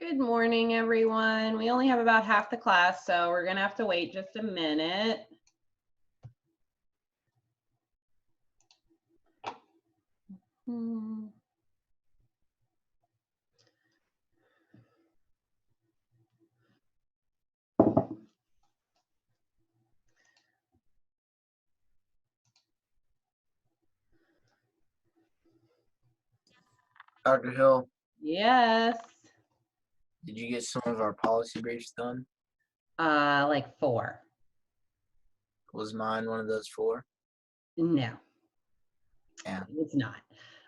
Good morning, everyone. We only have about half the class, so we're going to have to wait just a minute. Dr. Hill, Yes. did you get some of our policy briefs done? Like 4. Was mine one of those 4? No. Yeah. It's not.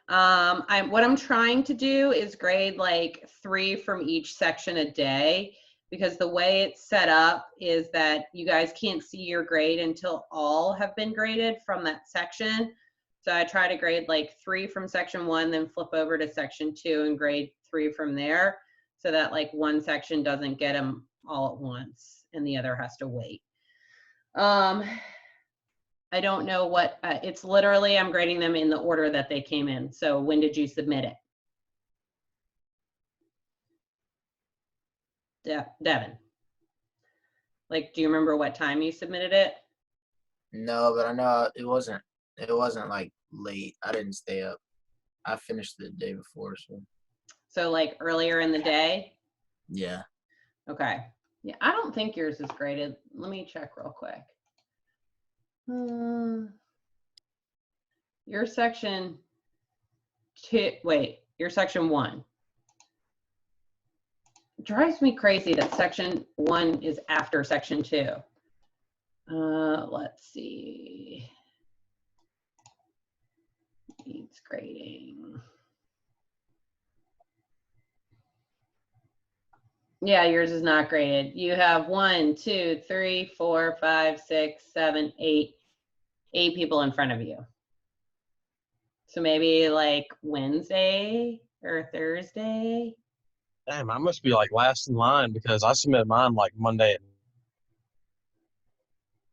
What I'm trying to do is grade like 3 from each section a day, because the way it's set up is that you guys can't see your grade until all have been graded from that section. So I try to grade like 3 from section 1, then flip over to section 2 and grade 3 from there, so that like one section doesn't get them all at once and the other has to wait. I don't know what, it's literally, I'm grading them in the order that they came in. So when did you submit it? Devin. Like, do you remember what time you submitted it? No, but I know it wasn't like late. I didn't stay up. I finished the day before, so. So like earlier in the day? Yeah. Okay. Yeah, I don't think yours is graded. Let me check real quick. Your section 2, wait, your section 1. It drives me crazy that section 1 is after section 2. Let's see. Needs grading. Yeah, yours is not graded. You have 1, 2, 3, 4, 5, 6, 7, 8 people in front of you. So maybe like Wednesday or Thursday. Damn, I must be like last in line because I submitted mine like Monday at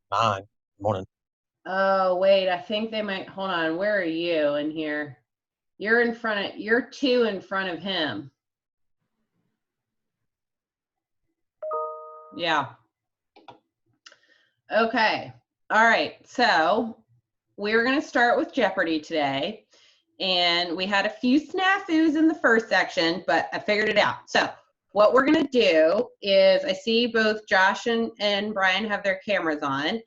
9 in the morning. Oh, wait, I think they might, hold on. Where are you in here? You're in front of, you're 2 in front of him. Yeah. Okay. All right. So we're going to start with Jeopardy today. And we had a few snafus in the first section, but I figured it out. So what we're going to do is, I see both Josh and Brian have their cameras on.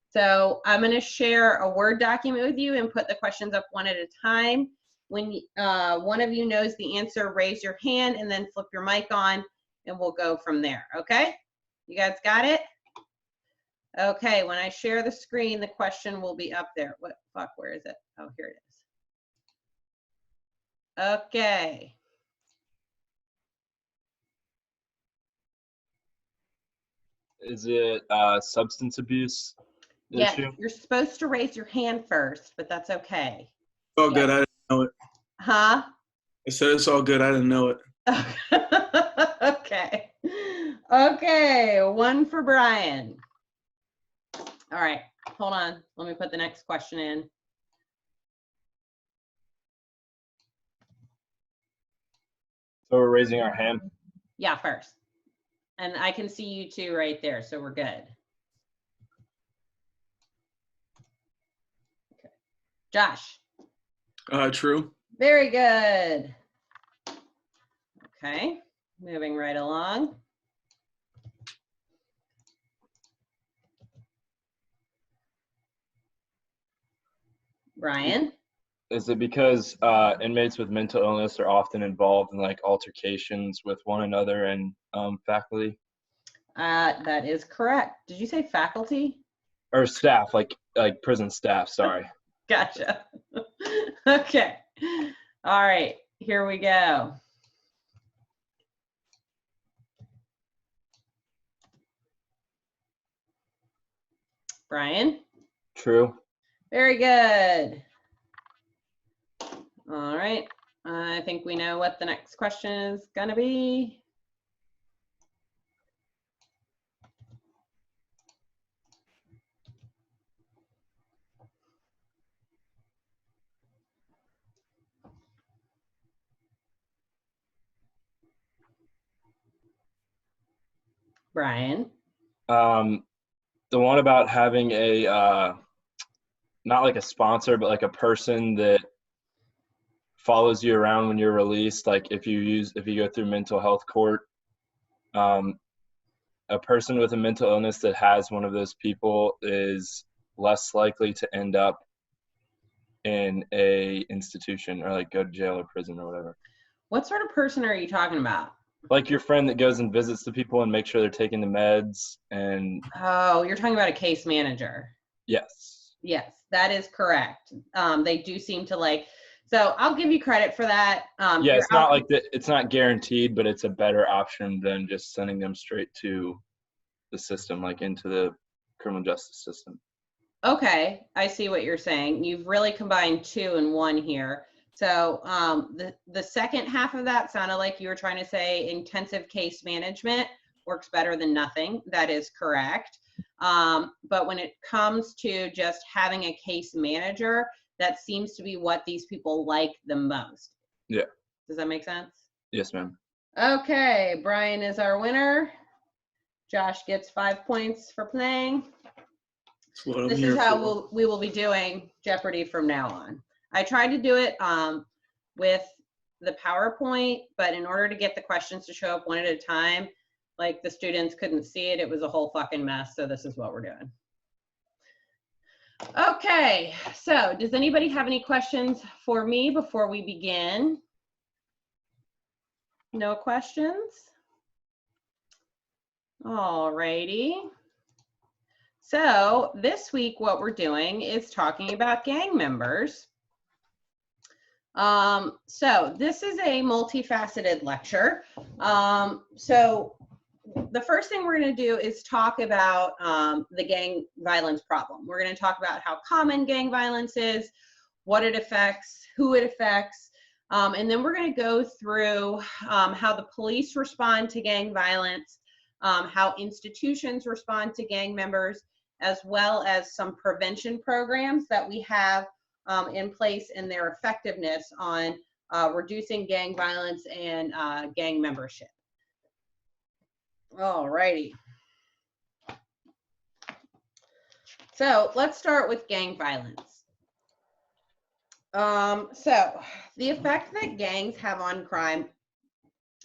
So I'm going to share a Word document with you and put the questions up one at a time. When one of you knows the answer, raise your hand and then flip your mic on and we'll go from there. Okay? You guys got it? Okay, when I share the screen, the question will be up there. What, fuck, where is it? Oh, here it is. Okay. Is it substance abuse Yes, issue? you're supposed to raise your hand first, but that's okay. It's all good. I didn't know it. Huh? I said it's all good. I didn't know it. Okay. Okay, 1 for Brian. All right, hold on. Let me put the next question in. So we're raising our hand. Yeah, first. And I can see you two right there, so we're good. Okay. Josh. True. Very good. Okay, moving right along. Brian. Is it because inmates with mental illness are often involved in like altercations with one another and faculty? That is correct. Did you say faculty? Or staff, like prison staff, sorry. Gotcha. Okay. All right, here we go. Brian? True. Very good. All right, I think we know what the next question is gonna be. Brian. The one about having a not like a sponsor, but like a person that follows you around when you're released. Like if you go through mental health court, a person with a mental illness that has one of those people is less likely to end up in a institution or like go to jail or prison or whatever. What sort of person are you talking about? Like your friend that goes and visits the people and makes sure they're taking the meds and. Oh, you're talking about a case manager. Yes. Yes, that is correct. They do seem to like, so I'll give you credit for that. Yeah, it's not like that. It's not guaranteed, but it's a better option than just sending them straight to the system, like into the criminal justice system. Okay, I see what you're saying. You've really combined two in one here. So the second half of that sounded like you were trying to say intensive case management works better than nothing. That is correct. But when it comes to just having a case manager, that seems to be what these people like the most. Yeah. Does that make sense? Yes, ma'am. Okay, Brian is our winner. Josh gets 5 points for playing. That's what I'm This here is how for. we will be doing Jeopardy from now on. I tried to do it with the PowerPoint, but in order to get the questions to show up one at a time, like the students couldn't see it, it was a whole fucking mess. So this is what we're doing. Okay, so does anybody have any questions for me before we begin? No questions? All righty. So this week, what we're doing is talking about gang members. So this is a multifaceted lecture. So the first thing we're going to do is talk about the gang violence problem. We're going to talk about how common gang violence is, what it affects, who it affects, and then we're going to go through how the police respond to gang violence, how institutions respond to gang members, as well as some prevention programs that we have in place and their effectiveness on reducing gang violence and gang membership. All righty. So let's start with gang violence. So the effect that gangs have on crime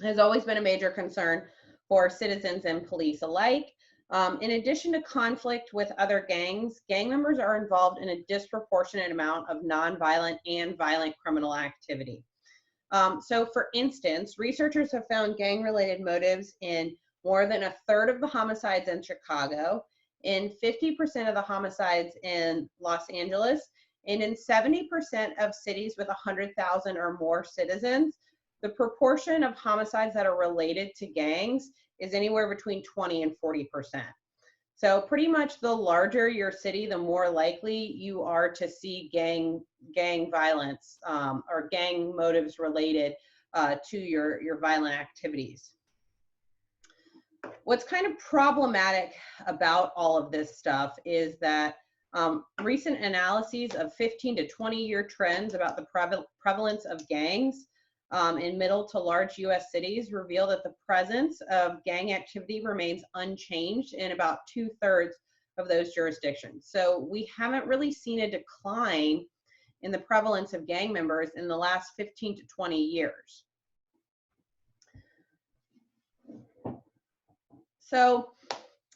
has always been a major concern for citizens and police alike. In addition to conflict with other gangs, gang members are involved in a disproportionate amount of nonviolent and violent criminal activity. So for instance, researchers have found gang-related motives in more than a third of the homicides in Chicago, in 50% of the homicides in Los Angeles, and in 70% of cities with 100,000 or more citizens. The proportion of homicides that are related to gangs is anywhere between 20 and 40%. So pretty much the larger your city, the more likely you are to see gang violence or gang motives related to your violent activities. What's kind of problematic about all of this stuff is that recent analyses of 15 to 20-year trends about the prevalence of gangs in middle to large U.S. cities reveal that the presence of gang activity remains unchanged in about 2/3 of those jurisdictions. So we haven't really seen a decline in the prevalence of gang members in the last 15 to 20 years. So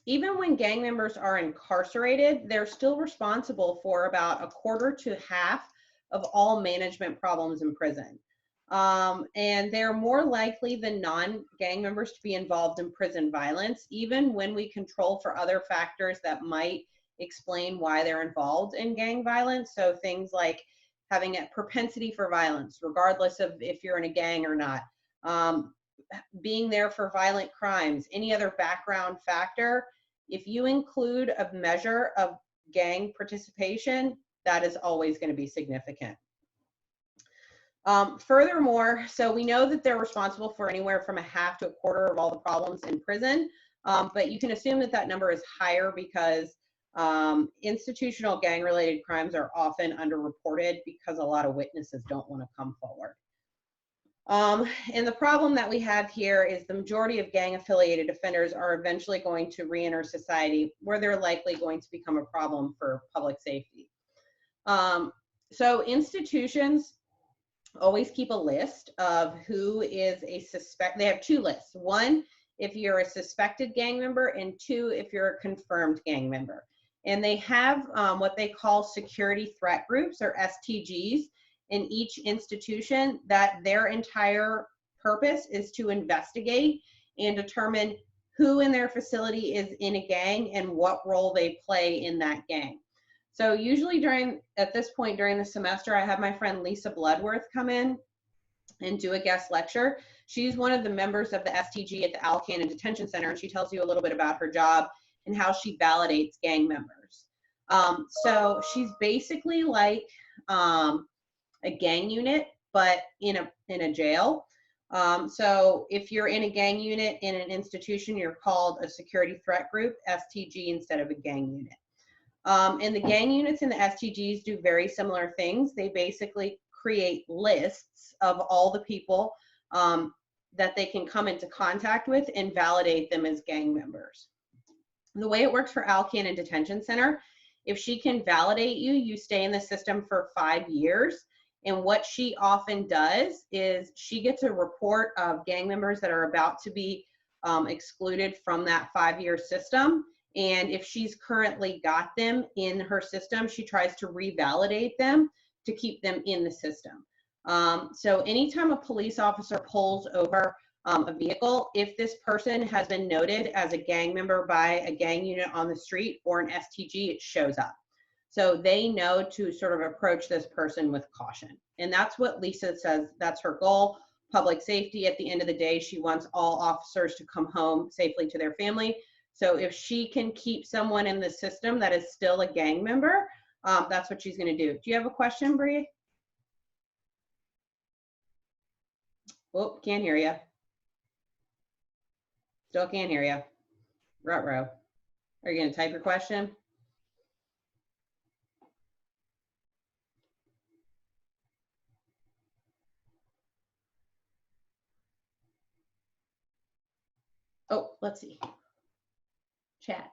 even when gang members are incarcerated, they're still responsible for about a quarter to half of all management problems in prison. And they're more likely than non-gang members to be involved in prison violence, even when we control for other factors that might explain why they're involved in gang violence. So things like having a propensity for violence, regardless of if you're in a gang or not, being there for violent crimes, any other background factor. If you include a measure of gang participation, that is always going to be significant. Furthermore, so we know that they're responsible for anywhere from a half to a quarter of all the problems in prison, but you can assume that that number is higher because institutional gang-related crimes are often underreported because a lot of witnesses don't want to come forward. And the problem that we have here is the majority of gang affiliated offenders are eventually going to re-enter society, where they're likely going to become a problem for public safety. So institutions always keep a list of who is a suspect. They have two lists. One, if you're a suspected gang member, and two, if you're a confirmed gang member. And they have what they call security threat groups, or STGs, in each institution, that their entire purpose is to investigate and determine who in their facility is in a gang and what role they play in that gang. So usually at this point during the semester, I have my friend Lisa Bloodworth come in and do a guest lecture. She's one of the members of the STG at the Al Cannon Detention Center, and she tells you a little bit about her job and how she validates gang members. So she's basically like a gang unit, but in a jail. So if you're in a gang unit in an institution, you're called a security threat group, STG, instead of a gang unit. And the gang units and the STGs do very similar things. They basically create lists of all the people that they can come into contact with and validate them as gang members. The way it works for Al Cannon Detention Center, if she can validate you, you stay in the system for 5 years. And what she often does is she gets a report of gang members that are about to be excluded from that 5-year system. And if she's currently got them in her system, she tries to revalidate them to keep them in the system. So anytime a police officer pulls over a vehicle, if this person has been noted as a gang member by a gang unit on the street or an STG, it shows up. So they know to sort of approach this person with caution. And that's what Lisa says, that's her goal. Public safety, at the end of the day, she wants all officers to come home safely to their family. So if she can keep someone in the system that is still a gang member, that's what she's going to do. Do you have a question, Bree? Oh, can't hear you. Still can't hear you. Ruh-roh. Are you going to type your question? Oh, let's see. Chat.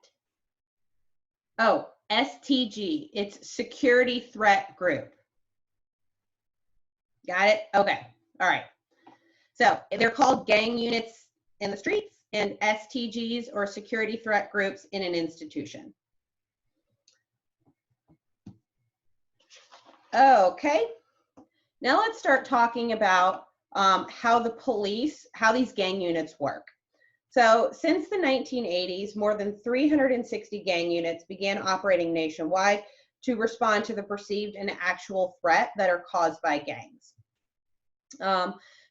Oh, STG. It's Security Threat Group. Got it? Okay. All right. So they're called gang units in the streets and STGs, or security threat groups, in an institution. Okay. Now let's start talking about how these gang units work. So since the 1980s, more than 360 gang units began operating nationwide to respond to the perceived and actual threat that are caused by gangs.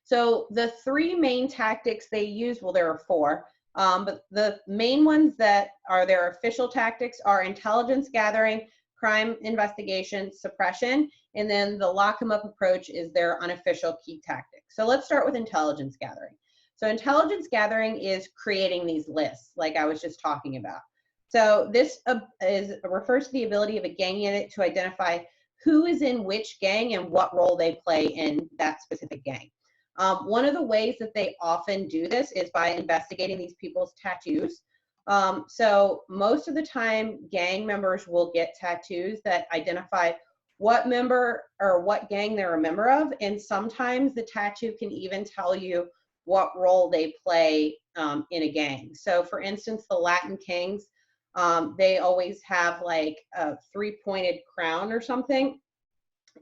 So the three main tactics they use, well, there are four, but the main ones that are their official tactics are intelligence gathering, crime investigation, suppression, and then the lock 'em up approach is their unofficial key tactic. So let's start with intelligence gathering. So intelligence gathering is creating these lists, like I was just talking about. So this refers to the ability of a gang unit to identify who is in which gang and what role they play in that specific gang. One of the ways that they often do this is by investigating these people's tattoos. So most of the time, gang members will get tattoos that identify what member or what gang they're a member of, and sometimes the tattoo can even tell you what role they play in a gang. So for instance, the Latin Kings, they always have like a 3-pointed crown or something.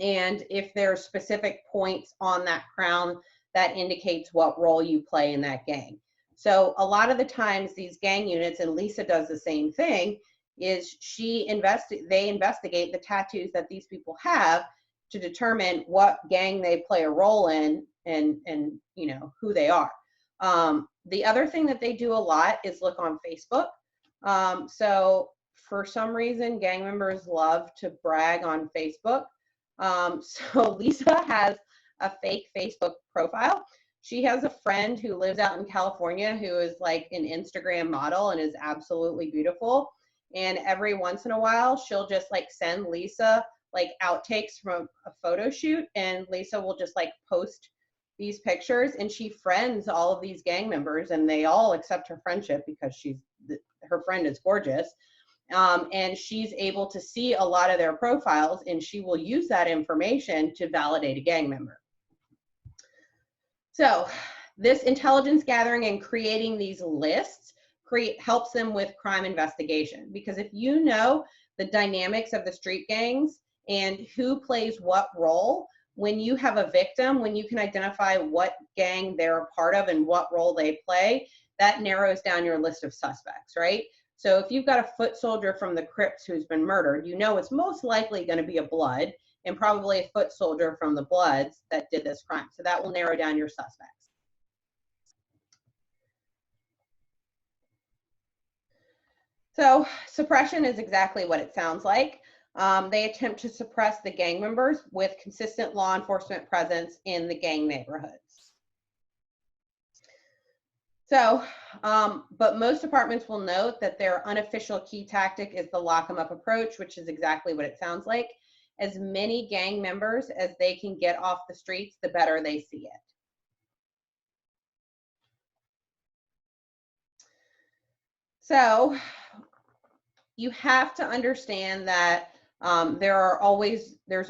And if there are specific points on that crown, that indicates what role you play in that gang. So a lot of the times these gang units, and Lisa does the same thing, is they investigate the tattoos that these people have to determine what gang they play a role in and you know who they are. The other thing that they do a lot is look on Facebook. So for some reason, gang members love to brag on Facebook. So Lisa has a fake Facebook profile. She has a friend who lives out in California who is like an Instagram model and is absolutely beautiful. And every once in a while, she'll just like send Lisa like outtakes from a photo shoot, and Lisa will just like post these pictures, and she friends all of these gang members, and they all accept her friendship because her friend is gorgeous. And she's able to see a lot of their profiles, and she will use that information to validate a gang member. So this intelligence gathering and creating these lists helps them with crime investigation, because if you know the dynamics of the street gangs and who plays what role, when you have a victim, when you can identify what gang they're a part of and what role they play, that narrows down your list of suspects, right? So if you've got a foot soldier from the Crips who's been murdered, you know it's most likely going to be a Blood, and probably a foot soldier from the Bloods that did this crime. So that will narrow down your suspects. So suppression is exactly what it sounds like. They attempt to suppress the gang members with consistent law enforcement presence in the gang neighborhoods. So, but most departments will note that their unofficial key tactic is the lock 'em up approach, which is exactly what it sounds like. As many gang members as they can get off the streets, the better they see it. So you have to understand that there's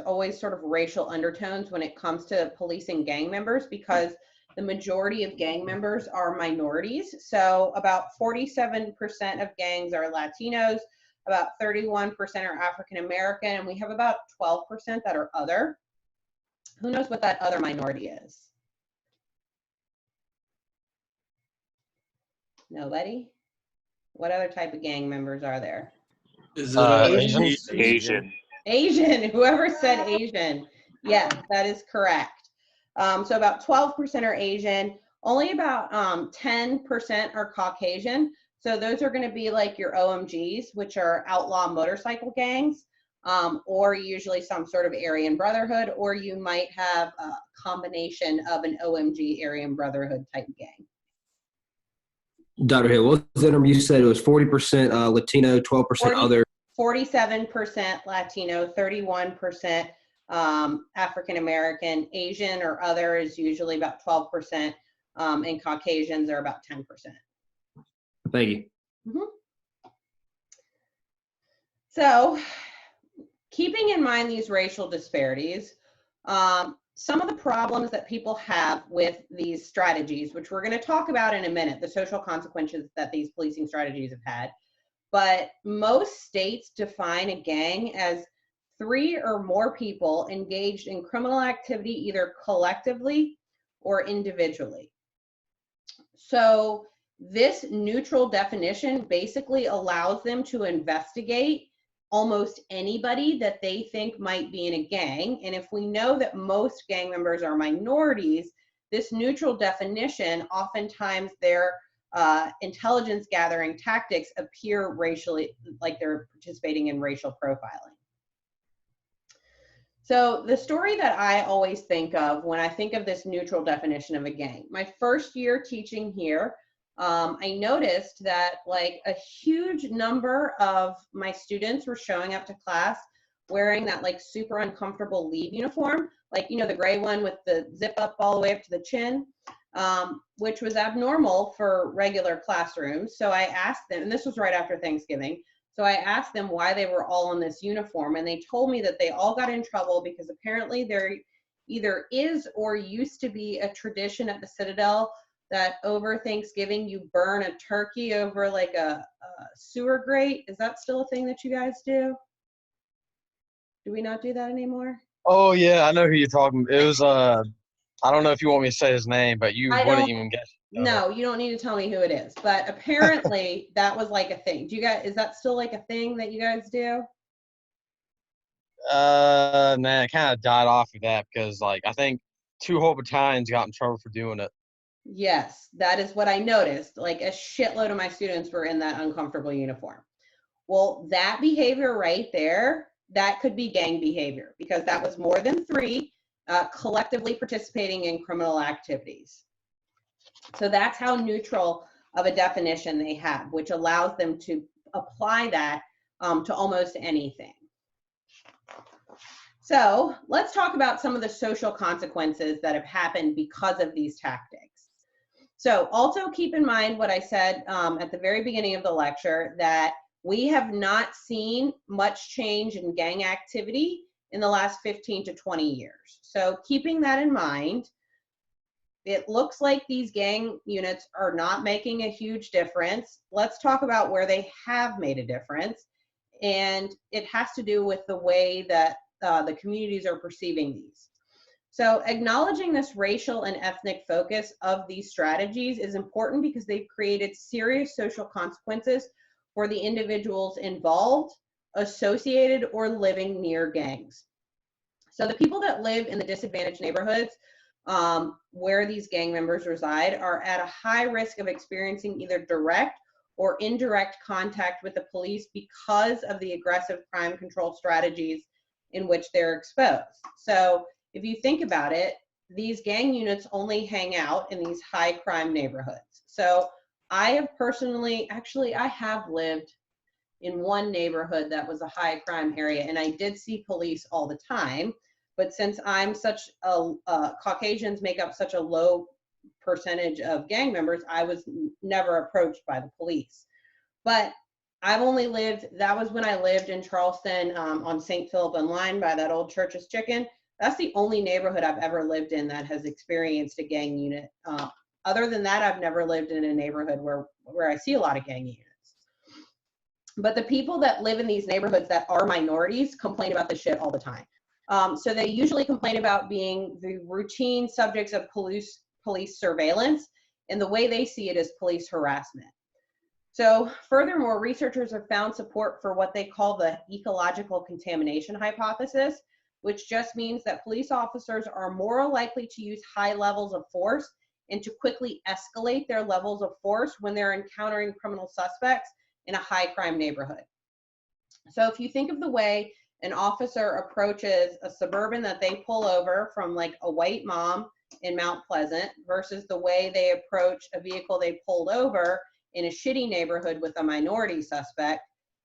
always sort of racial undertones when it comes to policing gang members, because the majority of gang members are minorities. So about 47% of gangs are Latinos, about 31% are African American, and we have about 12% that are other. Who knows what that other minority is? Nobody? What other type of gang members are there? Is it Asian? Asian, whoever said Asian. Yes, that is correct. So about 12% are Asian, only about 10% are Caucasian. So those are going to be like your OMGs, which are outlaw motorcycle gangs, or usually some sort of Aryan Brotherhood, or you might have a combination of an OMG Aryan Brotherhood type gang. Dr. Hill, what was the number you said? It was 40% Latino, 12% other. 47% Latino, 31% African American. Asian or other is usually about 12%, and Caucasians are about 10%. Thank you. Mm-hmm. So, keeping in mind these racial disparities, some of the problems that people have with these strategies, which we're going to talk about in a minute, the social consequences that these policing strategies have had, but most states define a gang as 3 or more people engaged in criminal activity either collectively or individually. So this neutral definition basically allows them to investigate almost anybody that they think might be in a gang. And if we know that most gang members are minorities, this neutral definition, oftentimes their intelligence gathering tactics appear racially, like they're participating in racial profiling. So the story that I always think of when I think of this neutral definition of a gang, my first year teaching here, I noticed that like a huge number of my students were showing up to class wearing that like super uncomfortable leave uniform, like, you know, the gray one with the zip up all the way up to the chin, which was abnormal for regular classrooms. So I asked them, and this was right after Thanksgiving, so I asked them why they were all in this uniform, and they told me that they all got in trouble because apparently there either is or used to be a tradition at the Citadel that over Thanksgiving you burn a turkey over like a sewer grate. Is that still a thing that you guys do? Do we not do that anymore? Oh yeah, I know who you're talking. It was I don't know if you want me to say his name, but you wouldn't even guess. No, you don't need to tell me who it is. But apparently that was like a thing. Do you guys? Is that still like a thing that you guys do? Nah, it kind of died off of that because like I think 2 whole battalions got in trouble for doing it. Yes, that is what I noticed. Like a shitload of my students were in that uncomfortable uniform. Well, that behavior right there, that could be gang behavior because that was more than 3 collectively participating in criminal activities. So that's how neutral of a definition they have, which allows them to apply that to almost anything. So let's talk about some of the social consequences that have happened because of these tactics. So also keep in mind what I said at the very beginning of the lecture, that we have not seen much change in gang activity in the last 15 to 20 years. So keeping that in mind, it looks like these gang units are not making a huge difference. Let's talk about where they have made a difference. And it has to do with the way that the communities are perceiving these. So acknowledging this racial and ethnic focus of these strategies is important because they've created serious social consequences for the individuals involved, associated, or living near gangs. So the people that live in the disadvantaged neighborhoods where these gang members reside are at a high risk of experiencing either direct or indirect contact with the police because of the aggressive crime control strategies in which they're exposed. So if you think about it, these gang units only hang out in these high crime neighborhoods. So I have personally, actually, I have lived in one neighborhood that was a high crime area, and I did see police all the time. But since I'm such a, Caucasians make up such a low percentage of gang members, I was never approached by the police. But I've only lived, that was when I lived in Charleston on St. Philip and Line by that old Church's Chicken. That's the only neighborhood I've ever lived in that has experienced a gang unit. Other than that, I've never lived in a neighborhood where I see a lot of gang units. But the people that live in these neighborhoods that are minorities complain about this shit all the time. So they usually complain about being the routine subjects of police surveillance, and the way they see it is police harassment. So furthermore, researchers have found support for what they call the ecological contamination hypothesis, which just means that police officers are more likely to use high levels of force and to quickly escalate their levels of force when they're encountering criminal suspects in a high crime neighborhood. So if you think of the way an officer approaches a suburban that they pull over from, like a white mom in Mount Pleasant, versus the way they approach a vehicle they pulled over in a shitty neighborhood with a minority suspect,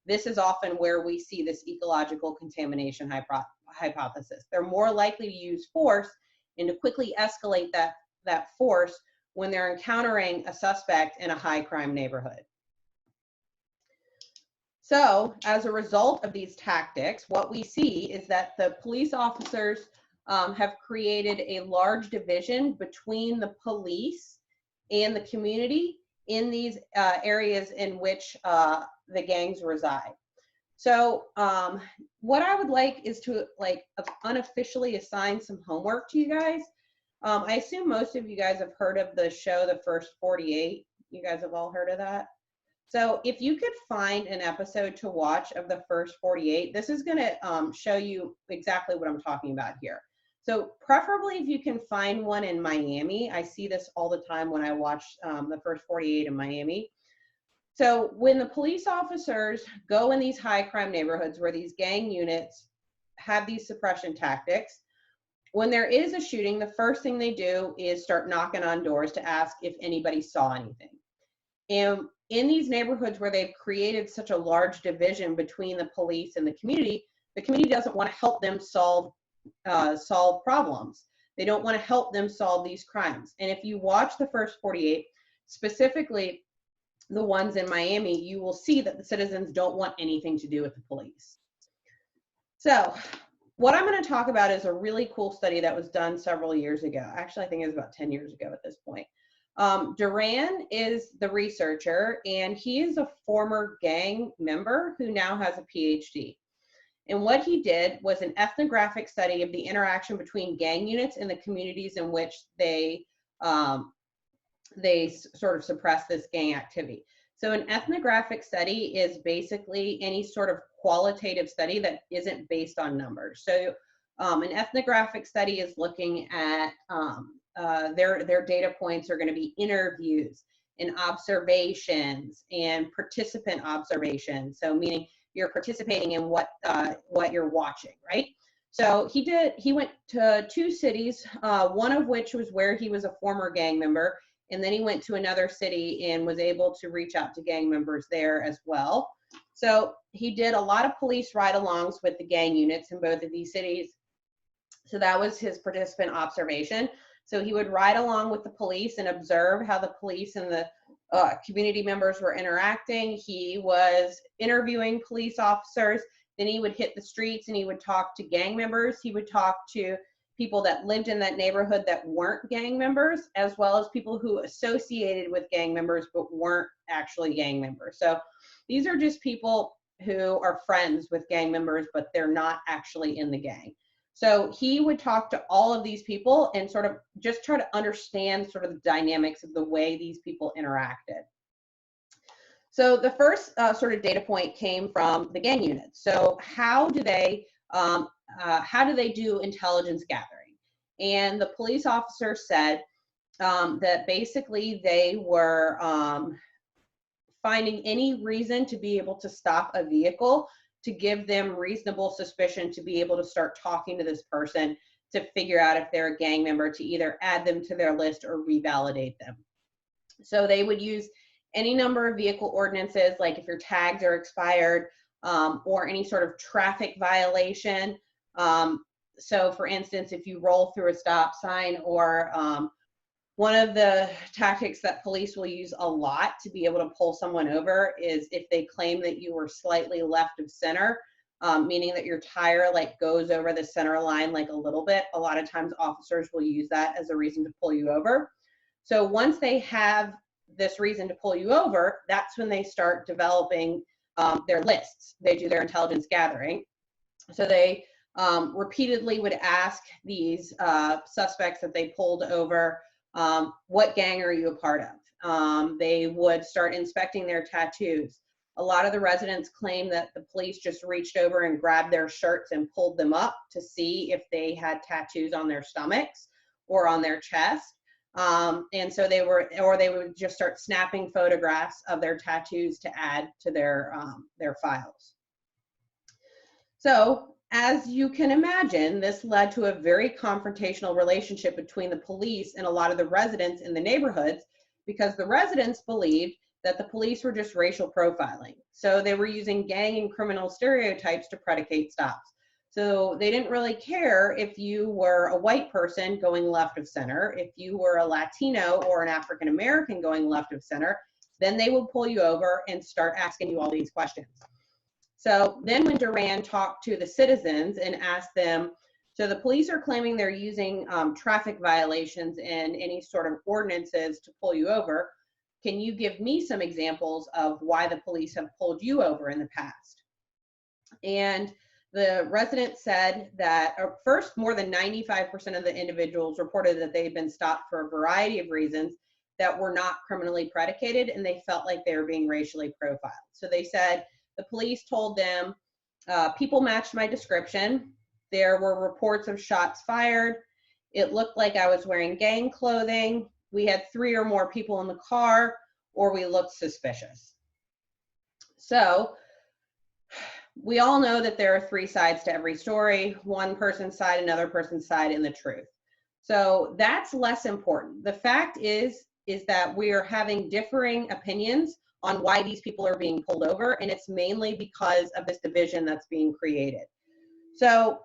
this is often where we see this ecological contamination hypothesis. They're more likely to use force and to quickly escalate that force when they're encountering a suspect in a high crime neighborhood. So as a result of these tactics, what we see is that the police officers have created a large division between the police and the community in these areas in which the gangs reside. So what I would like is to unofficially assign some homework to you guys. I assume most of you guys have heard of the show, The First 48. You guys have all heard of that? So if you could find an episode to watch of The First 48, this is gonna show you exactly what I'm talking about here. So preferably if you can find one in Miami. I see this all the time when I watch The First 48 in Miami. So when the police officers go in these high crime neighborhoods where these gang units have these suppression tactics, when there is a shooting, the first thing they do is start knocking on doors to ask if anybody saw anything. And in these neighborhoods where they've created such a large division between the police and the community doesn't want to help them solve problems. They don't want to help them solve these crimes. And if you watch The First 48, specifically the ones in Miami, you will see that the citizens don't want anything to do with the police. So what I'm going to talk about is a really cool study that was done several years ago. Actually, I think it was about 10 years ago at this point. Duran is the researcher, and he is a former gang member who now has a PhD. And what he did was an ethnographic study of the interaction between gang units and the communities in which they sort of suppress this gang activity. So an ethnographic study is basically any sort of qualitative study that isn't based on numbers. So an ethnographic study is looking at their data points are going to be interviews and observations and participant observations. So meaning you're participating in what you're watching, right? So he went to 2 cities, one of which was where he was a former gang member, and then he went to another city and was able to reach out to gang members there as well. So he did a lot of police ride-alongs with the gang units in both of these cities, So that was his participant observation. So he would ride along with the police and observe how the police and the community members were interacting. He was interviewing police officers. Then he would hit the streets and he would talk to gang members. He would talk to people that lived in that neighborhood that weren't gang members, as well as people who associated with gang members but weren't actually gang members. So these are just people who are friends with gang members, but they're not actually in the gang. So he would talk to all of these people and sort of just try to understand sort of the dynamics of the way these people interacted. So the first sort of data point came from the gang units. So how do they do intelligence gathering? And the police officer said that basically they were finding any reason to be able to stop a vehicle to give them reasonable suspicion to be able to start talking to this person to figure out if they're a gang member, to either add them to their list or revalidate them. So they would use any number of vehicle ordinances, like if your tags are expired, or any sort of traffic violation. So for instance, if you roll through a stop sign, or one of the tactics that police will use a lot to be able to pull someone over is if they claim that you were slightly left of center, meaning that your tire like goes over the center line like a little bit. A lot of times officers will use that as a reason to pull you over. So once they have this reason to pull you over, that's when they start developing their lists. They do their intelligence gathering. So they repeatedly would ask these suspects that they pulled over, what gang are you a part of? They would start inspecting their tattoos. A lot of the residents claim that the police just reached over and grabbed their shirts and pulled them up to see if they had tattoos on their stomachs or on their chest. And so they would just start snapping photographs of their tattoos to add to their files. So as you can imagine, this led to a very confrontational relationship between the police and a lot of the residents in the neighborhoods, because the residents believed that the police were just racial profiling. So they were using gang and criminal stereotypes to predicate stops. So they didn't really care if you were a white person going left of center. If you were a Latino or an African American going left of center, then they would pull you over and start asking you all these questions. So then when Duran talked to the citizens and asked them, so the police are claiming they're using traffic violations and any sort of ordinances to pull you over. Can you give me some examples of why the police have pulled you over in the past? And the resident said that first, more than 95% of the individuals reported that they had been stopped for a variety of reasons that were not criminally predicated, and they felt like they were being racially profiled. So they said, the police told them, people matched my description. There were reports of shots fired. It looked like I was wearing gang clothing. We had 3 or more people in the car, or we looked suspicious. So we all know that there are 3 sides to every story: one person's side, another person's side, and the truth. So that's less important. The fact is that we are having differing opinions on why these people are being pulled over, and it's mainly because of this division that's being created. So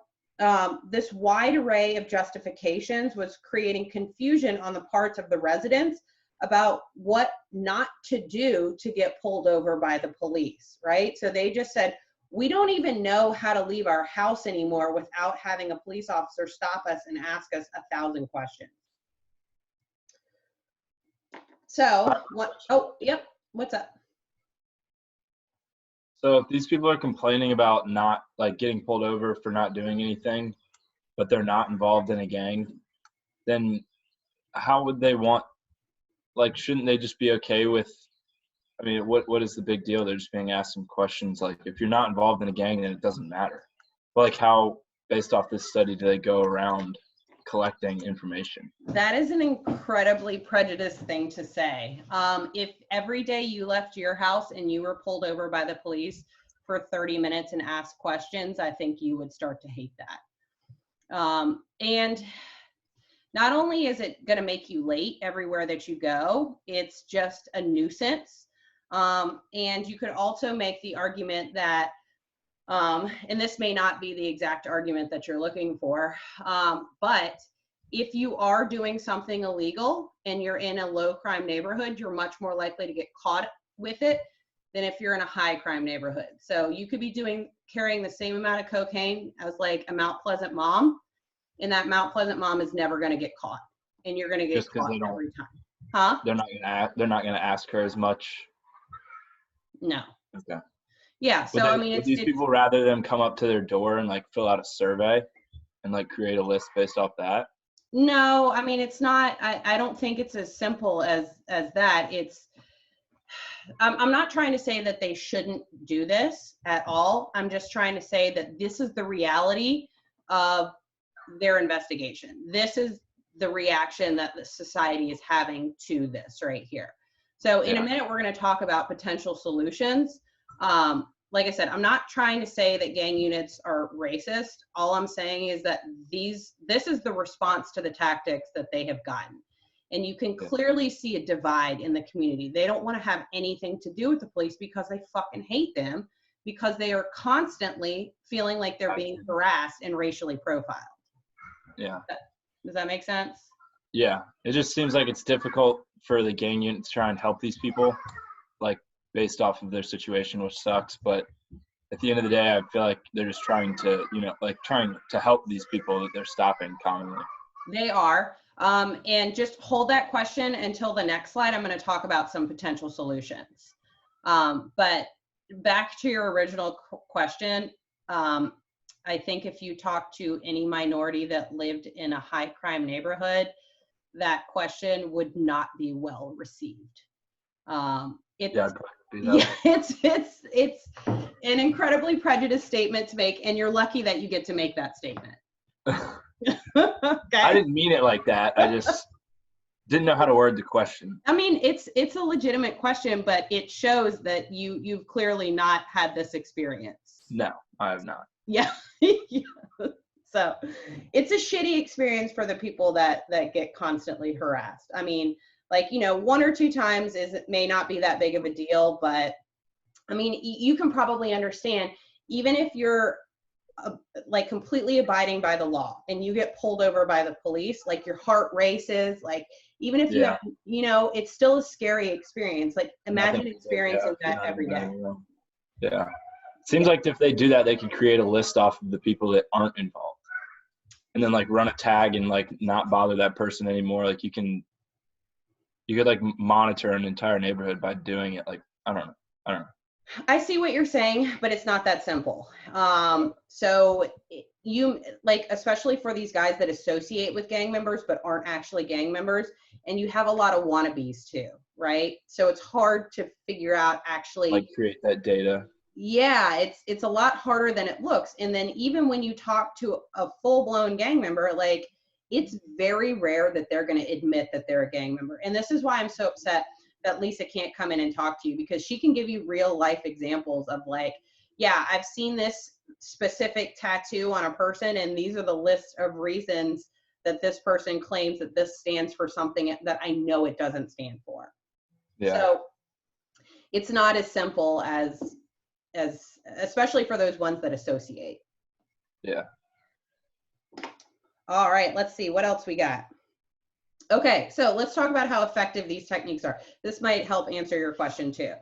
this wide array of justifications was creating confusion on the parts of the residents about what not to do to get pulled over by the police, right? So they just said, we don't even know how to leave our house anymore without having a police officer stop us and ask us 1,000 questions. So what, oh, yep. What's up? So if these people are complaining about not like getting pulled over for not doing anything, but they're not involved in a gang, then how would they want, like, shouldn't they just be okay with, I mean, what is the big deal? They're just being asked some questions. Like, if you're not involved in a gang, then it doesn't matter. But like, how, based off this study, do they go around collecting information? That is an incredibly prejudiced thing to say. If every day you left your house and you were pulled over by the police for 30 minutes and asked questions, I think you would start to hate that. And not only is it going to make you late everywhere that you go, it's just a nuisance. And you could also make the argument that And this may not be the exact argument that you're looking for, but if you are doing something illegal and you're in a low crime neighborhood, you're much more likely to get caught with it than if you're in a high crime neighborhood. So you could be carrying the same amount of cocaine as like a Mount Pleasant mom, and that Mount Pleasant mom is never going to get caught, and you're going to get Just 'cause caught they don't- every time. Huh? They're not gonna ask her as much. No. Okay. Yeah. So I mean, would it's these people rather them come up to their door and like fill out a survey and like create a list based off that? no. I mean, it's not. I don't think it's as simple as that. It's. I'm not trying to say that they shouldn't do this at all. I'm just trying to say that this is the reality of their investigation. This is the reaction that the society is having to this right here. So in a minute, we're going to talk about potential solutions. Like I said, I'm not trying to say that gang units are racist. All I'm saying is that this is the response to the tactics that they have gotten. And you can clearly see a divide in the community. They don't want to have anything to do with the police because they fucking hate them, because they are constantly feeling like they're being harassed and racially profiled. Yeah. Does that make sense? Yeah. It just seems like it's difficult for the gang unit to try and help these people, like based off of their situation, which sucks. But at the end of the day, I feel like they're just trying to, trying to help these people that they're stopping commonly. They are. And just hold that question until the next slide. I'm going to talk about some potential solutions. But back to your original question, I think if you talk to any minority that lived in a high crime neighborhood, that question would not be well received. It's an incredibly prejudiced statement to make, and you're lucky that you get to make that statement. Okay. I didn't mean it like that. I just didn't know how to word the question. I mean, it's a legitimate question, but it shows that you've clearly not had this experience. No, I have not. Yeah. So it's a shitty experience for the people that get constantly harassed. I mean, like, 1 or 2 times may not be that big of a deal, but I mean, you can probably understand, even if you're like completely abiding by the law and you get pulled over by the police, like your heart races, like even if you have, it's still a scary experience. Like imagine experiencing that every day. Yeah. Seems like if they do that, they could create a list off of the people that aren't involved and then like run a tag and like not bother that person anymore. Like you could like monitor an entire neighborhood by doing it. Like, I don't know. I see what you're saying, but it's not that simple. So you like, especially for these guys that associate with gang members but aren't actually gang members, and you have a lot of wannabes too, right? So it's hard to figure out actually like create that data. Yeah, it's a lot harder than it looks. And then even when you talk to a full-blown gang member, like it's very rare that they're going to admit that they're a gang member. And this is why I'm so upset that Lisa can't come in and talk to you, because she can give you real life examples of like, yeah, I've seen this specific tattoo on a person, and these are the list of reasons that this person claims that this stands for something that I know it doesn't stand for. Yeah. So it's not as simple as especially for those ones that associate. Yeah. All right, let's see what else we got. Okay, so let's talk about how effective these techniques are. This might help answer your question too.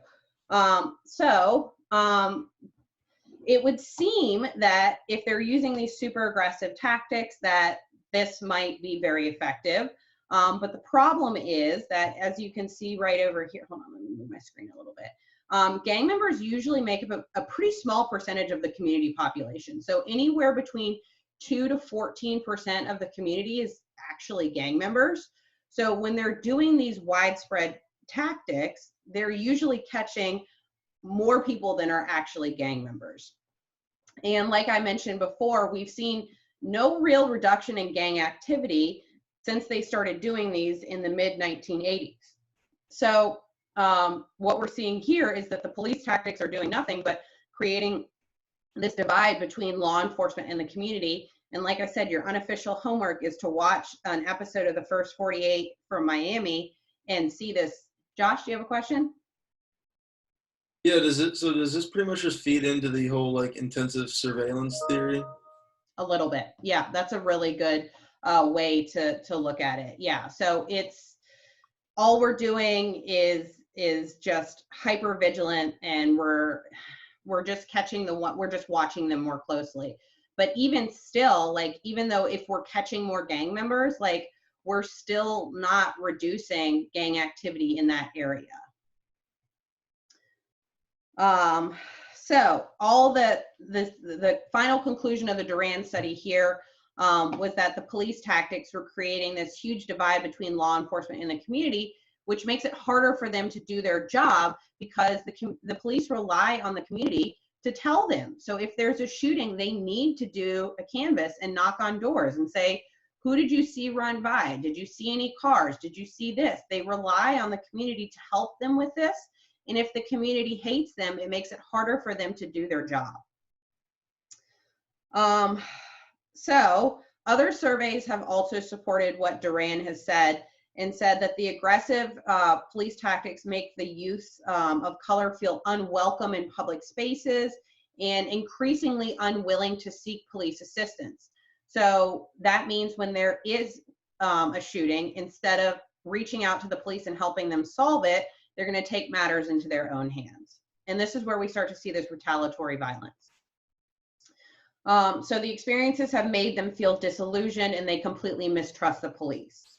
It would seem that if they're using these super aggressive tactics, that this might be very effective. But the problem is that, as you can see right over here, hold on, let me move my screen a little bit. Gang members usually make up a pretty small percentage of the community population. So anywhere between 2 to 14% of the community is actually gang members. So when they're doing these widespread tactics, they're usually catching more people than are actually gang members. And like I mentioned before, we've seen no real reduction in gang activity since they started doing these in the mid-1980s. So what we're seeing here is that the police tactics are doing nothing but creating this divide between law enforcement and the community. And like I said, your unofficial homework is to watch an episode of the First 48 from Miami and see this. Josh, do you have a question? Yeah, does this pretty much just feed into the whole like intensive surveillance theory? A little bit. Yeah, that's a really good way to look at it. Yeah, so it's all we're doing is just hyper vigilant, and we're just catching the one, we're just watching them more closely. But even still, like, even though if we're catching more gang members, like, we're still not reducing gang activity in that area. So all the final conclusion of the Duran study here was that the police tactics were creating this huge divide between law enforcement and the community, which makes it harder for them to do their job because the police rely on the community to tell them. So if there's a shooting, they need to do a canvass and knock on doors and say, who did you see run by? Did you see any cars? Did you see this? They rely on the community to help them with this. And if the community hates them, it makes it harder for them to do their job. So other surveys have also supported what Duran has said, and said that the aggressive police tactics make the youth of color feel unwelcome in public spaces and increasingly unwilling to seek police assistance. So that means when there is a shooting, instead of reaching out to the police and helping them solve it, they're going to take matters into their own hands. And this is where we start to see this retaliatory violence. So the experiences have made them feel disillusioned, and they completely mistrust the police.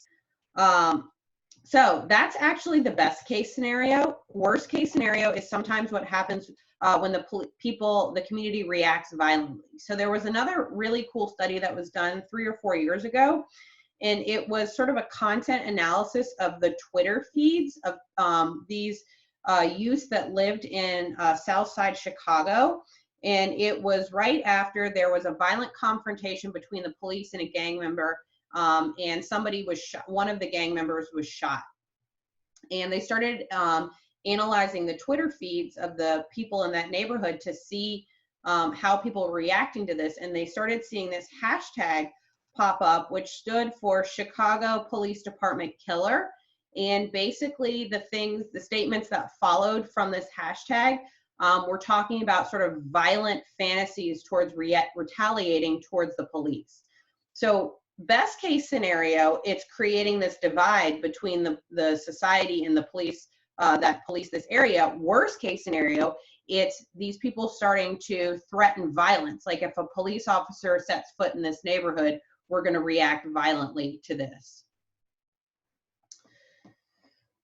So that's actually the best case scenario. Worst case scenario is sometimes what happens when the community reacts violently. So there was another really cool study that was done 3 or 4 years ago, and it was sort of a content analysis of the Twitter feeds of these youths that lived in South Side Chicago. And it was right after there was a violent confrontation between the police and a gang member, and somebody was shot, one of the gang members was shot. And they started analyzing the Twitter feeds of the people in that neighborhood to see how people were reacting to this. And they started seeing this hashtag pop up, which stood for Chicago Police Department Killer. And basically the statements that followed from this hashtag were talking about sort of violent fantasies towards retaliating towards the police. So best case scenario, it's creating this divide between the society and the police that police this area. Worst case scenario, it's these people starting to threaten violence. Like if a police officer sets foot in this neighborhood, we're going to react violently to this.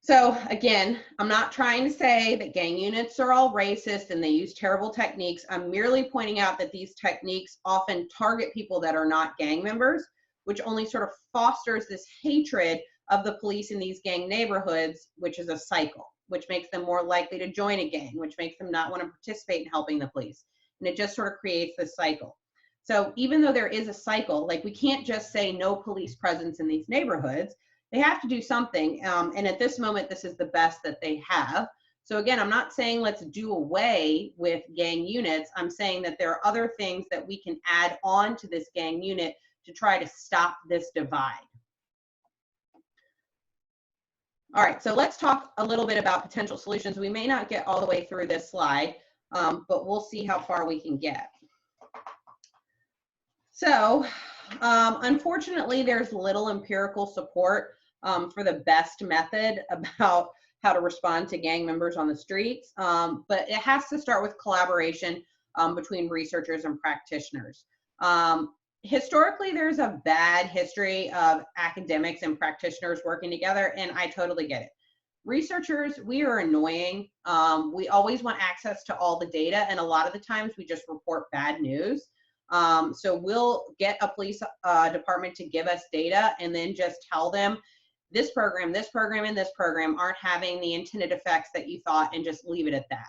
So again, I'm not trying to say that gang units are all racist and they use terrible techniques. I'm merely pointing out that these techniques often target people that are not gang members, which only sort of fosters this hatred of the police in these gang neighborhoods, which is a cycle, which makes them more likely to join a gang, which makes them not want to participate in helping the police. And it just sort of creates this cycle. So even though there is a cycle, like we can't just say no police presence in these neighborhoods. They have to do something. And at this moment, this is the best that they have. So again, I'm not saying let's do away with gang units. I'm saying that there are other things that we can add on to this gang unit to try to stop this divide. All right, so let's talk a little bit about potential solutions. We may not get all the way through this slide, but we'll see how far we can get. So unfortunately, there's little empirical support for the best method about how to respond to gang members on the streets, but it has to start with collaboration between researchers and practitioners. Historically, there's a bad history of academics and practitioners working together, and I totally get it. Researchers, we are annoying. We always want access to all the data, and a lot of the times we just report bad news. So we'll get a police department to give us data and then just tell them this program, and this program aren't having the intended effects that you thought, and just leave it at that.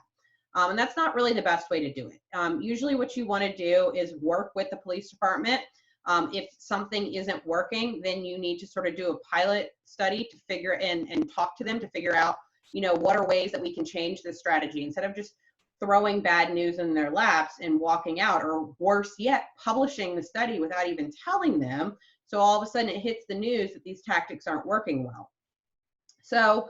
And that's not really the best way to do it. Usually what you want to do is work with the police department. If something isn't working, then you need to sort of do a pilot study to figure and talk to them to figure out, you know, what are ways that we can change this strategy instead of just throwing bad news in their laps and walking out, or worse yet, publishing the study without even telling them. So all of a sudden it hits the news that these tactics aren't working well. So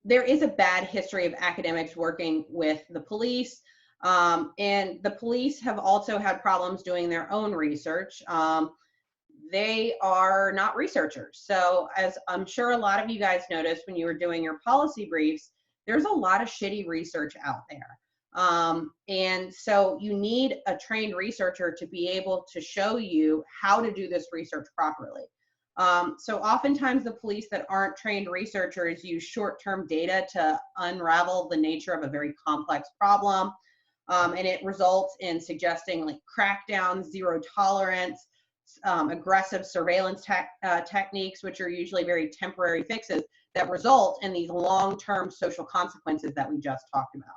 there is a bad history of academics working with the police, and the police have also had problems doing their own research. They are not researchers. So as I'm sure a lot of you guys noticed when you were doing your policy briefs, there's a lot of shitty research out there. And so you need a trained researcher to be able to show you how to do this research properly. So oftentimes the police that aren't trained researchers use short-term data to unravel the nature of a very complex problem. And it results in suggesting like crackdowns, zero tolerance, aggressive surveillance techniques, which are usually very temporary fixes that result in these long-term social consequences that we just talked about.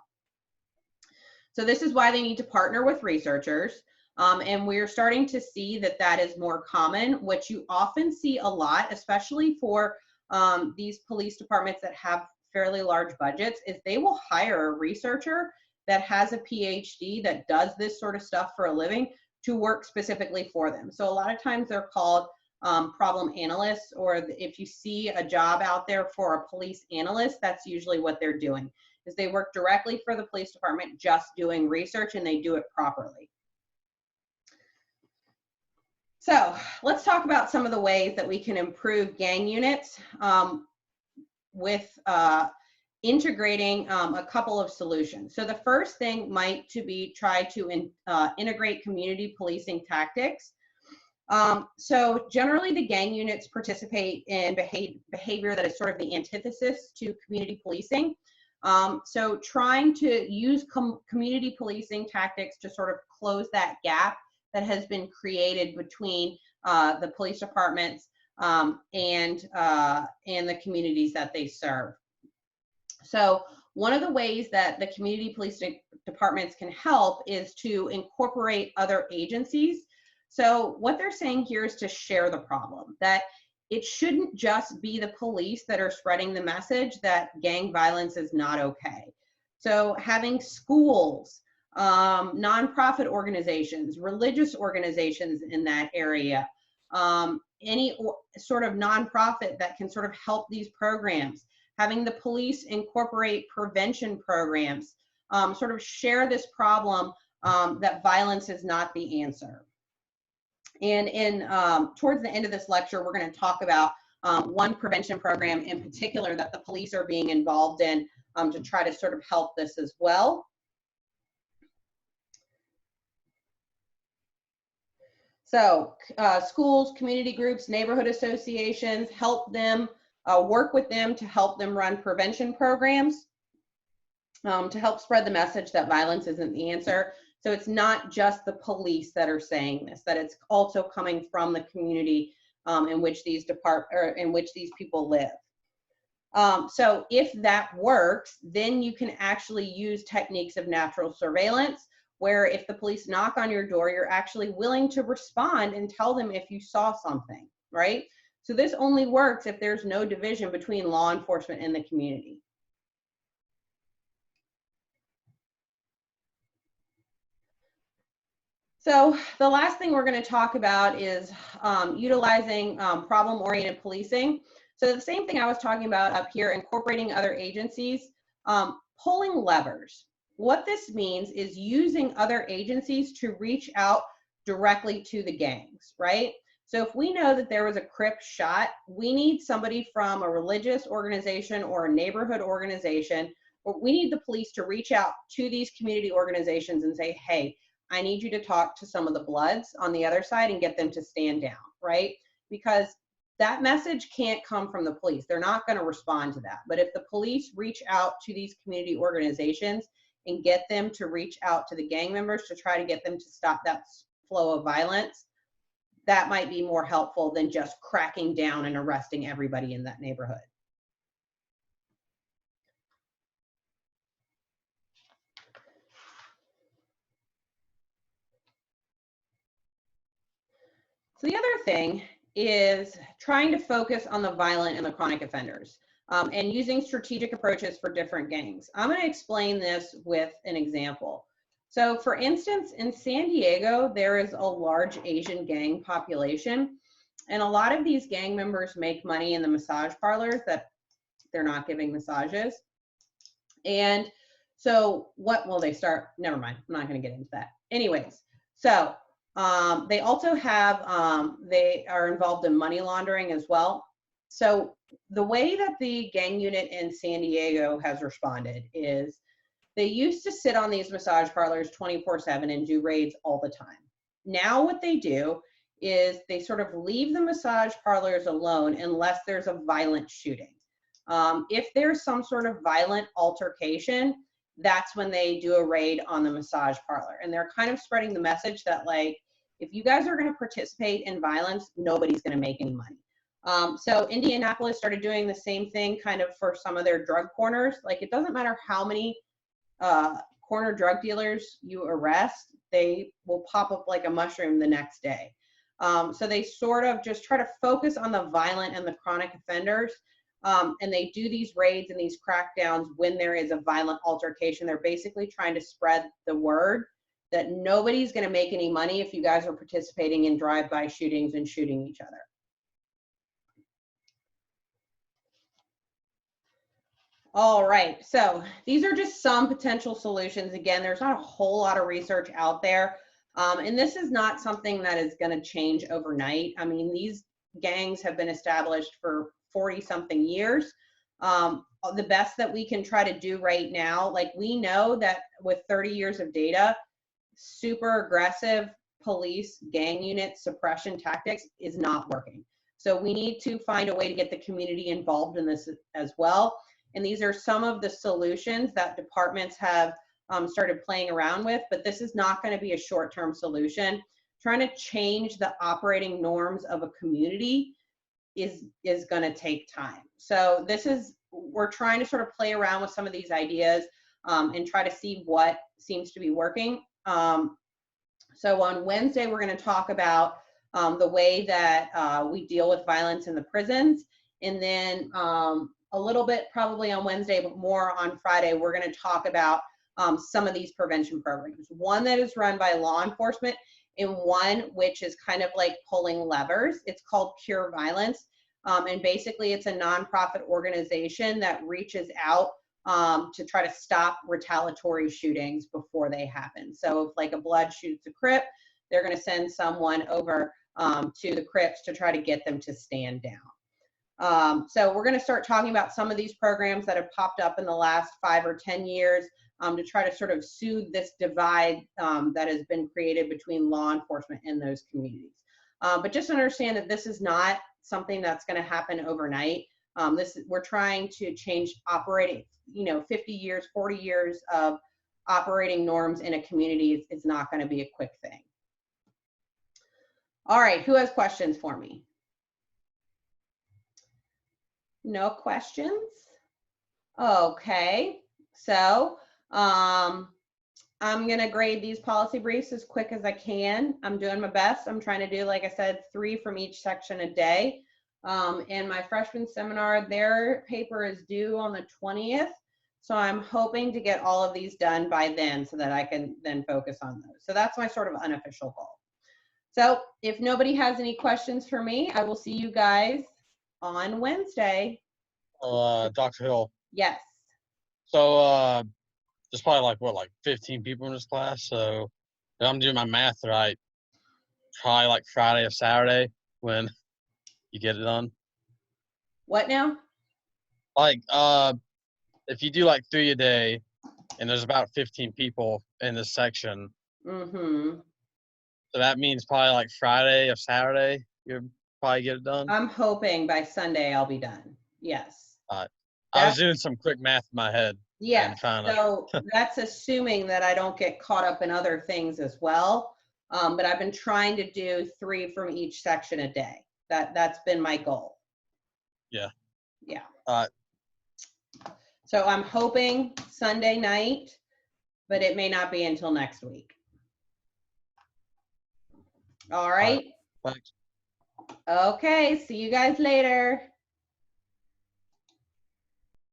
So this is why they need to partner with researchers. And we're starting to see that that is more common. What you often see a lot, especially for these police departments that have fairly large budgets, is they will hire a researcher that has a PhD that does this sort of stuff for a living to work specifically for them. So a lot of times they're called problem analysts, or if you see a job out there for a police analyst, that's usually what they're doing, is they work directly for the police department just doing research, and they do it properly. So let's talk about some of the ways that we can improve gang units with integrating a couple of solutions. So the first thing might to be try to integrate community policing tactics. So generally the gang units participate in behavior that is sort of the antithesis to community policing. So trying to use community policing tactics to sort of close that gap that has been created between the police departments and the communities that they serve. So one of the ways that the community police departments can help is to incorporate other agencies. So what they're saying here is to share the problem, that it shouldn't just be the police that are spreading the message that gang violence is not okay. So having schools, nonprofit organizations, religious organizations in that area, any sort of nonprofit that can sort of help these programs, having the police incorporate prevention programs, sort of share this problem that violence is not the answer. And towards the end of this lecture, we're going to talk about one prevention program in particular that the police are being involved in to try to sort of help this as well. So schools, community groups, neighborhood associations, help them, work with them to help them run prevention programs to help spread the message that violence isn't the answer. So it's not just the police that are saying this, that it's also coming from the community in which these people live. So if that works, then you can actually use techniques of natural surveillance, where if the police knock on your door, you're actually willing to respond and tell them if you saw something, right? So this only works if there's no division between law enforcement and the community. So the last thing we're going to talk about is utilizing problem-oriented policing. So the same thing I was talking about up here, incorporating other agencies, pulling levers. What this means is using other agencies to reach out directly to the gangs, right? So if we know that there was a Crip shot, we need somebody from a religious organization or a neighborhood organization, or we need the police to reach out to these community organizations and say, hey, I need you to talk to some of the Bloods on the other side and get them to stand down, right? Because that message can't come from the police. They're not going to respond to that. But if the police reach out to these community organizations and get them to reach out to the gang members to try to get them to stop that flow of violence, that might be more helpful than just cracking down and arresting everybody in that neighborhood. So the other thing is trying to focus on the violent and the chronic offenders and using strategic approaches for different gangs. I'm going to explain this with an example. So for instance, in San Diego, there is a large Asian gang population, and a lot of these gang members make money in the massage parlors that they're not giving massages. And so what will they start? Never mind. I'm not going to get into that. Anyways, so they also have, they are involved in money laundering as well. So the way that the gang unit in San Diego has responded is they used to sit on these massage parlors 24/7 and do raids all the time. Now what they do is they sort of leave the massage parlors alone unless there's a violent shooting. If there's some sort of violent altercation, that's when they do a raid on the massage parlor. And they're kind of spreading the message that, like, if you guys are going to participate in violence, nobody's going to make any money. So Indianapolis started doing the same thing kind of for some of their drug corners. Like, it doesn't matter how many corner drug dealers you arrest, they will pop up like a mushroom the next day. So they sort of just try to focus on the violent and the chronic offenders. And they do these raids and these crackdowns when there is a violent altercation. They're basically trying to spread the word that nobody's going to make any money if you guys are participating in drive-by shootings and shooting each other. All right, so these are just some potential solutions. Again, there's not a whole lot of research out there. And this is not something that is going to change overnight. I mean, these gangs have been established for 40-something years. The best that we can try to do right now, like, we know that with 30 years of data, super aggressive police gang unit suppression tactics is not working. So we need to find a way to get the community involved in this as well. And these are some of the solutions that departments have started playing around with, but this is not going to be a short-term solution. Trying to change the operating norms of a community is going to take time. So we're trying to sort of play around with some of these ideas and try to see what seems to be working. So on Wednesday, we're going to talk about the way that we deal with violence in the prisons. And then a little bit probably on Wednesday, but more on Friday, we're going to talk about some of these prevention programs. One that is run by law enforcement and one which is kind of like pulling levers. It's called Cure Violence. And basically it's a nonprofit organization that reaches out to try to stop retaliatory shootings before they happen. So if like a blood shoots a Crip, they're going to send someone over to the Crips to try to get them to stand down. So we're going to start talking about some of these programs that have popped up in the last 5 or 10 years to try to sort of soothe this divide that has been created between law enforcement and those communities. But just understand that this is not something that's going to happen overnight. We're trying to change operating, 50 years, 40 years of operating norms in a community is not going to be a quick thing. All right, who has questions for me? No questions? Okay, so I'm gonna grade these policy briefs as quick as I can. I'm doing my best. I'm trying to do, like I said, 3 from each section a day. And my freshman seminar, their paper is due on the 20th. So I'm hoping to get all of these done by then so that I can then focus on those. So that's my sort of unofficial goal. So if nobody has any questions for me, I will see you guys on Wednesday. Dr. Hill. Yes. So there's probably like 15 people in this class. So if I'm doing my math right, probably like Friday or Saturday when you get it done. What now? Like if you do like 3 a day and there's about 15 people in this section. Mm-hmm. So that means probably like Friday or Saturday you'll probably get it done. I'm hoping by Sunday I'll be done. Yes. I was doing some quick math in my head. Yeah. So that's assuming that I don't get caught up in other things as well. But I've been trying to do 3 from each section a day. That's been my goal. Yeah. Yeah. So I'm hoping Sunday night, but it may not be until next week. All right. Thanks. Okay. See you guys later.